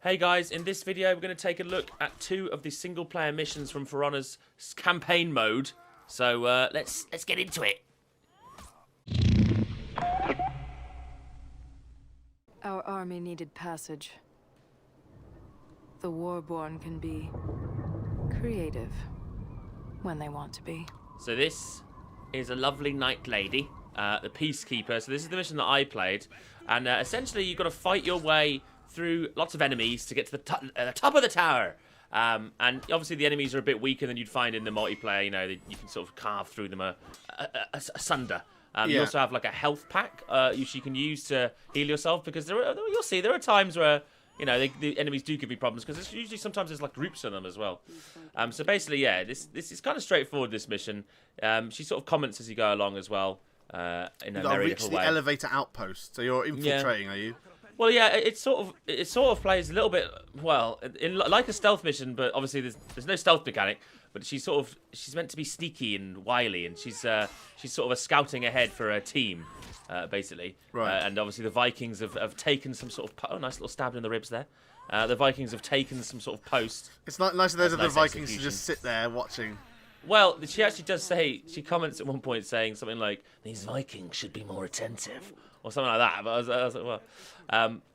Hey guys, in this video we're going to take a look at 2 of the single player missions from For Honor's campaign mode. So let's get into it. Our army needed passage. The Warborn can be creative when they want to be. So this is a lovely knight lady, the Peacekeeper. So this is the mission that I played. And essentially you've got to fight your way through lots of enemies to get to the top of the tower. And obviously the enemies are a bit weaker than you'd find in the multiplayer. You know, you can sort of carve through them asunder. You also have like a health pack which you can use to heal yourself, because you'll see there are times where, you know, the enemies do give you problems, because sometimes there's like groups of them as well. So basically, yeah, this is kind of straightforward, this mission. She sort of comments as you go along as well, in a very little way. The elevator outpost, so you're infiltrating, are you? Well, yeah, it sort of plays a little bit, well, like a stealth mission, but obviously there's no stealth mechanic. But she's meant to be sneaky and wily, and she's sort of a scouting ahead for her team, basically. Right. And obviously the Vikings have taken some sort of nice little stab in the ribs there. The Vikings have taken some sort of post. It's not nice of those nice Vikings execution. to just sit there watching. Well, she actually does say, she comments at one point saying something like, "These Vikings should be more attentive," or something like that. But I was like, well,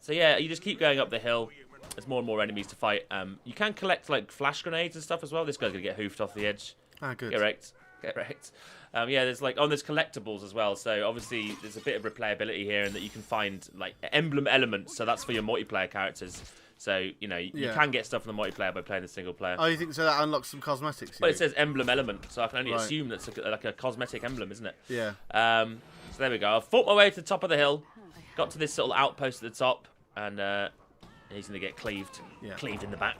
so yeah, you just keep going up the hill. There's more and more enemies to fight. You can collect like flash grenades and stuff as well. This guy's gonna get hoofed off the edge. Ah, good. Get wrecked. Yeah, there's there's collectibles as well. So obviously there's a bit of replayability here, and that you can find like emblem elements. So that's for your multiplayer characters. So, you know, you can get stuff from the multiplayer by playing the single player. Oh, you think so? That unlocks some cosmetics? Well, it says emblem element, so I can only assume that's like a cosmetic emblem, isn't it? Yeah. So there we go. I fought my way to the top of the hill, got to this little outpost at the top, and he's going to get cleaved in the back.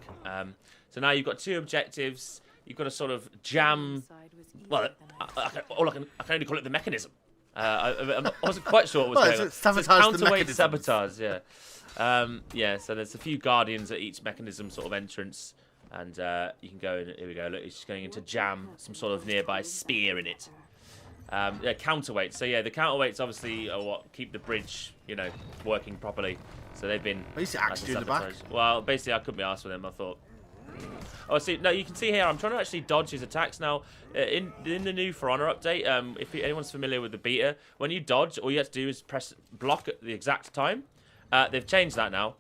So now you've got 2 objectives. You've got to sort of jam. Well, I can only call it the mechanism. I wasn't quite sure what was going on. Sabotage so the counterweight mechanism. sabotage, yeah. So there's a few guardians at each mechanism sort of entrance, and you can go in. Here we go. Look, he's just going into jam some sort of nearby spear in it. Counterweights. So yeah, the counterweights obviously are what keep the bridge, you know, working properly. So they've been. I used to actually in the back. Well, basically, I couldn't be asked with them. I thought. Oh, see, no, you can see here. I'm trying to actually dodge his attacks now. In the new For Honor update, if anyone's familiar with the beta, when you dodge, all you have to do is press block at the exact time. They've changed that now.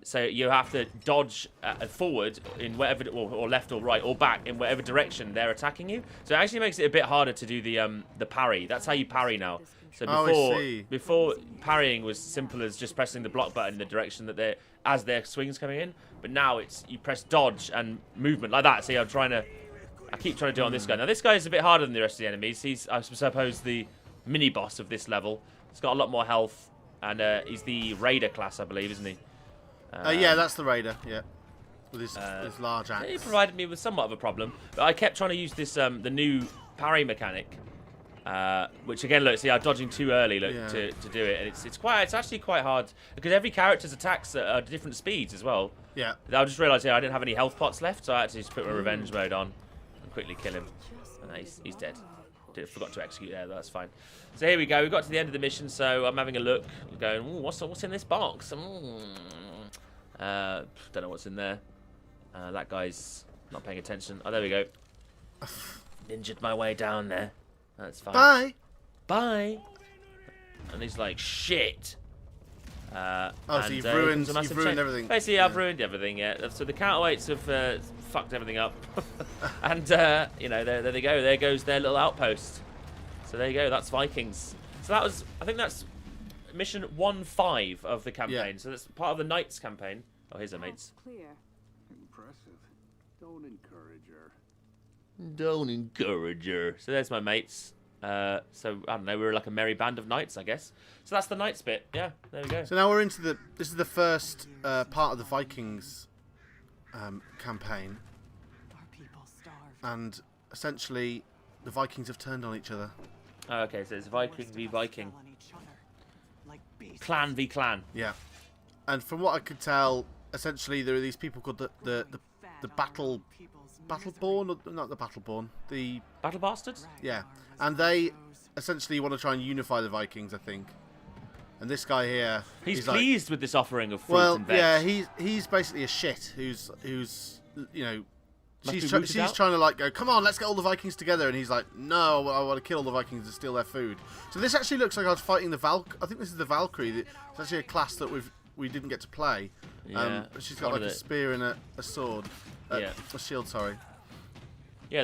So you have to dodge forward in whatever, or left or right or back in whatever direction they're attacking you. So it actually makes it a bit harder to do the parry. That's how you parry now. So before parrying was simple as just pressing the block button in the direction that as their swing's coming in. But now it's you press dodge and movement like that. See, I keep trying to do it on this guy. Now this guy is a bit harder than the rest of the enemies. He's, I suppose, the mini boss of this level. He's got a lot more health, and he's the Raider class, I believe, isn't he? Yeah, that's the Raider. Yeah, with his large axe. He provided me with somewhat of a problem, but I kept trying to use this the new parry mechanic, which again, look, see, I'm dodging too early to do it, and it's actually quite hard because every character's attacks are different speeds as well. Yeah. I just realised here I didn't have any health pots left, so I had to just put my revenge mode on and quickly kill him. And he's dead. Forgot to execute there, that's fine. So here we go. We got to the end of the mission, so I'm having a look, going, ooh, what's in this box? Don't know what's in there. That guy's not paying attention. Oh, there we go. Ninja'd my way down there. That's fine. Bye. And he's like, shit. So you've ruined everything. Basically, I've ruined everything, yeah. So the counterweights have fucked everything up. And, you know, there they go. There goes their little outpost. So there you go. That's Vikings. So that was, I think that's mission 1-5 of the campaign. Yeah. So that's part of the Knights campaign. Oh, here's our mates. Impressive. Don't encourage her. Don't encourage her. So there's my mates. So, I don't know, we were like a merry band of knights, I guess. So that's the knights bit. Yeah, there we go. So now we're into this is the first part of the Vikings campaign. And essentially, the Vikings have turned on each other. Oh, okay, so it's Viking v Viking. Clan v clan. Yeah. And from what I could tell, essentially there are these people called the Battleborn, or not the Battleborn, the Battle Bastards? Yeah. And they essentially want to try and unify the Vikings, I think. And this guy here, He's like, pleased with this offering of fruit well, and veg. yeah, he's basically a shit who's you know, Must be she's rooted out? trying to like go, come on, let's get all the Vikings together, and he's like, no, I want to kill all the Vikings and steal their food. So this actually looks like I was fighting the I think this is the Valkyrie. It's actually a class that we didn't get to play. Yeah, She's got like a spear and a sword, Yeah. a shield. Sorry. Yeah,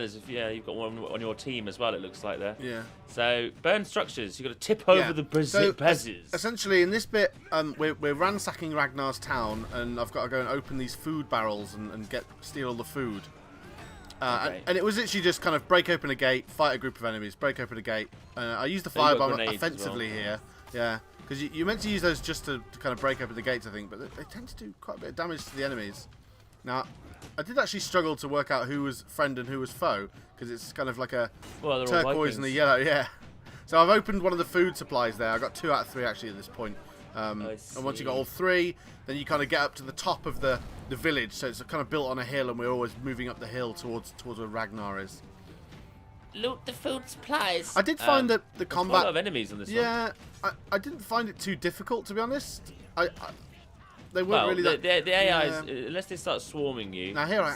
you've got one on your team as well, it looks like there. Yeah. So, burn structures. You've got to tip over the Brezes. Essentially, in this bit, we're ransacking Ragnar's town, and I've got to go and open these food barrels and steal all the food. Okay. And it was literally just kind of break open a gate, fight a group of enemies, break open a gate. I used the So you've got firebomb grenades as offensively here. Yeah, because you're meant to use those just to kind of break open the gates, I think, but they tend to do quite a bit of damage to the enemies. Now, I did actually struggle to work out who was friend and who was foe, because it's kind of like a Well, they're all turquoise and a Vikings. yellow, yeah. So I've opened one of the food supplies there. I got 2 out of 3 actually at this point. And once you got all 3, then you kind of get up to the top of the village. So it's kind of built on a hill, and we're always moving up the hill towards where Ragnar is. Loot the food supplies. I did find that the There's quite a lot combat. of enemies on this one. Yeah, I didn't find it too difficult, to be honest. They weren't Well, really that. the AIs, yeah. unless they start swarming you. Now here I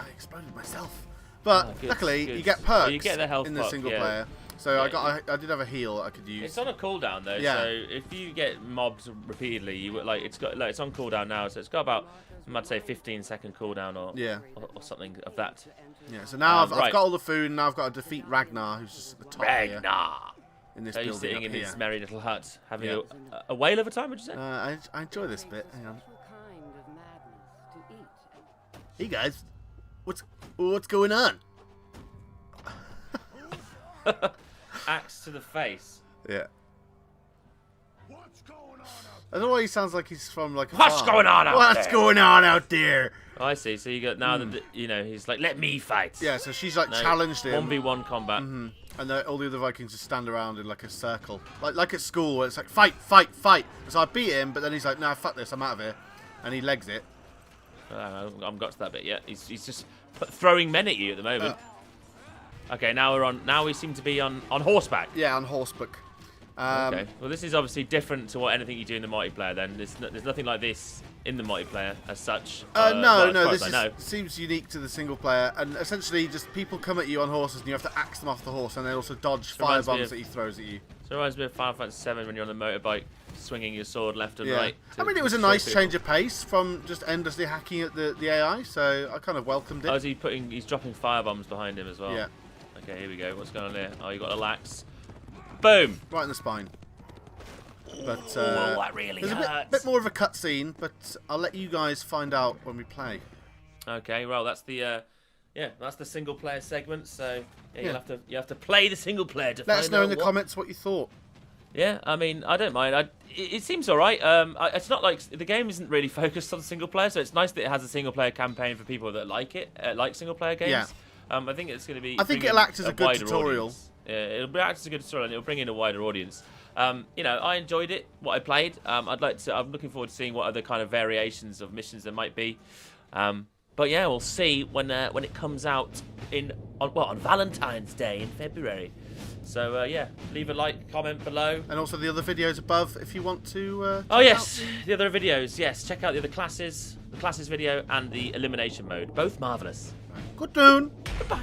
exploded myself, but Oh, good, luckily good. you get Well, perks you get the health in the buff, single yeah. player. So Yeah. I did have a heal I could use. It's on a cooldown though, Yeah. so if you get mobs repeatedly, it's on cooldown now, so it's got about, I'd say, 15-second cooldown or something of that. Yeah. So now I've right. got all the food, and now I've got to defeat Ragnar, who's just at the top here Ragnar! in this So he's building sitting up in here. his merry little hut, having Yeah. a whale of a time, would you say? I enjoy this bit. Hang on. kind of madness to eat. Hey guys, what's going on? Axe to the face. Yeah. I don't know why he sounds like he's from like a What's farm. going on out What's there? going on out there? Oh, I see. So you got now that he's like, let me fight. Yeah, so she's like No, challenged him. 1v1 combat. And all the other Vikings just stand around in like a circle, like at school where it's like fight, fight, fight. So I beat him, but then he's like, nah, fuck this, I'm out of here, and he legs it. I haven't got to that bit yet. He's just throwing men at you at the moment. Okay, now we seem to be on horseback. Yeah, on horseback. Okay. Well, this is obviously different to what anything you do in the multiplayer. Then there's nothing like this in the multiplayer as such. No, well, as no, far this as I know. seems unique to the single player, and essentially just people come at you on horses, and you have to axe them off the horse, and they also dodge reminds me firebombs of- that he throws at you. So it reminds me of Final Fantasy VII when you're on the motorbike, swinging your sword left and Yeah, right. I mean it was a destroy nice people. change of pace from just endlessly hacking at the AI, so I kind of welcomed it. Oh, is he's dropping firebombs behind him as well? Yeah, Okay, here we go. What's going on here? Oh, you got a lax. Boom! right in the spine. But that really there's a hurts. bit more of a cutscene, but I'll let you guys find out when we play. Okay, well that's the that's the single player segment. So Yeah. you have to play the single player to Let us find know out in the what- comments what you thought. Yeah, I mean, I don't mind. It seems all right. It's not like the game isn't really focused on single player, so it's nice that it has a single player campaign for people that like it, like single player games. Yeah. I think it's going to be. I think bring it'll in act as a good wider tutorial. audience. Yeah, it'll act as a good tutorial, and it'll bring in a wider audience. I enjoyed it. What I played. I'm looking forward to seeing what other kind of variations of missions there might be. But yeah, we'll see when it comes out on Valentine's Day in February. So leave a like, comment below. And also the other videos above if you want to. Oh check yes, out. the other videos. Yes, check out the other classes, the classes video, and the elimination mode. Both marvelous. Good doing. Goodbye.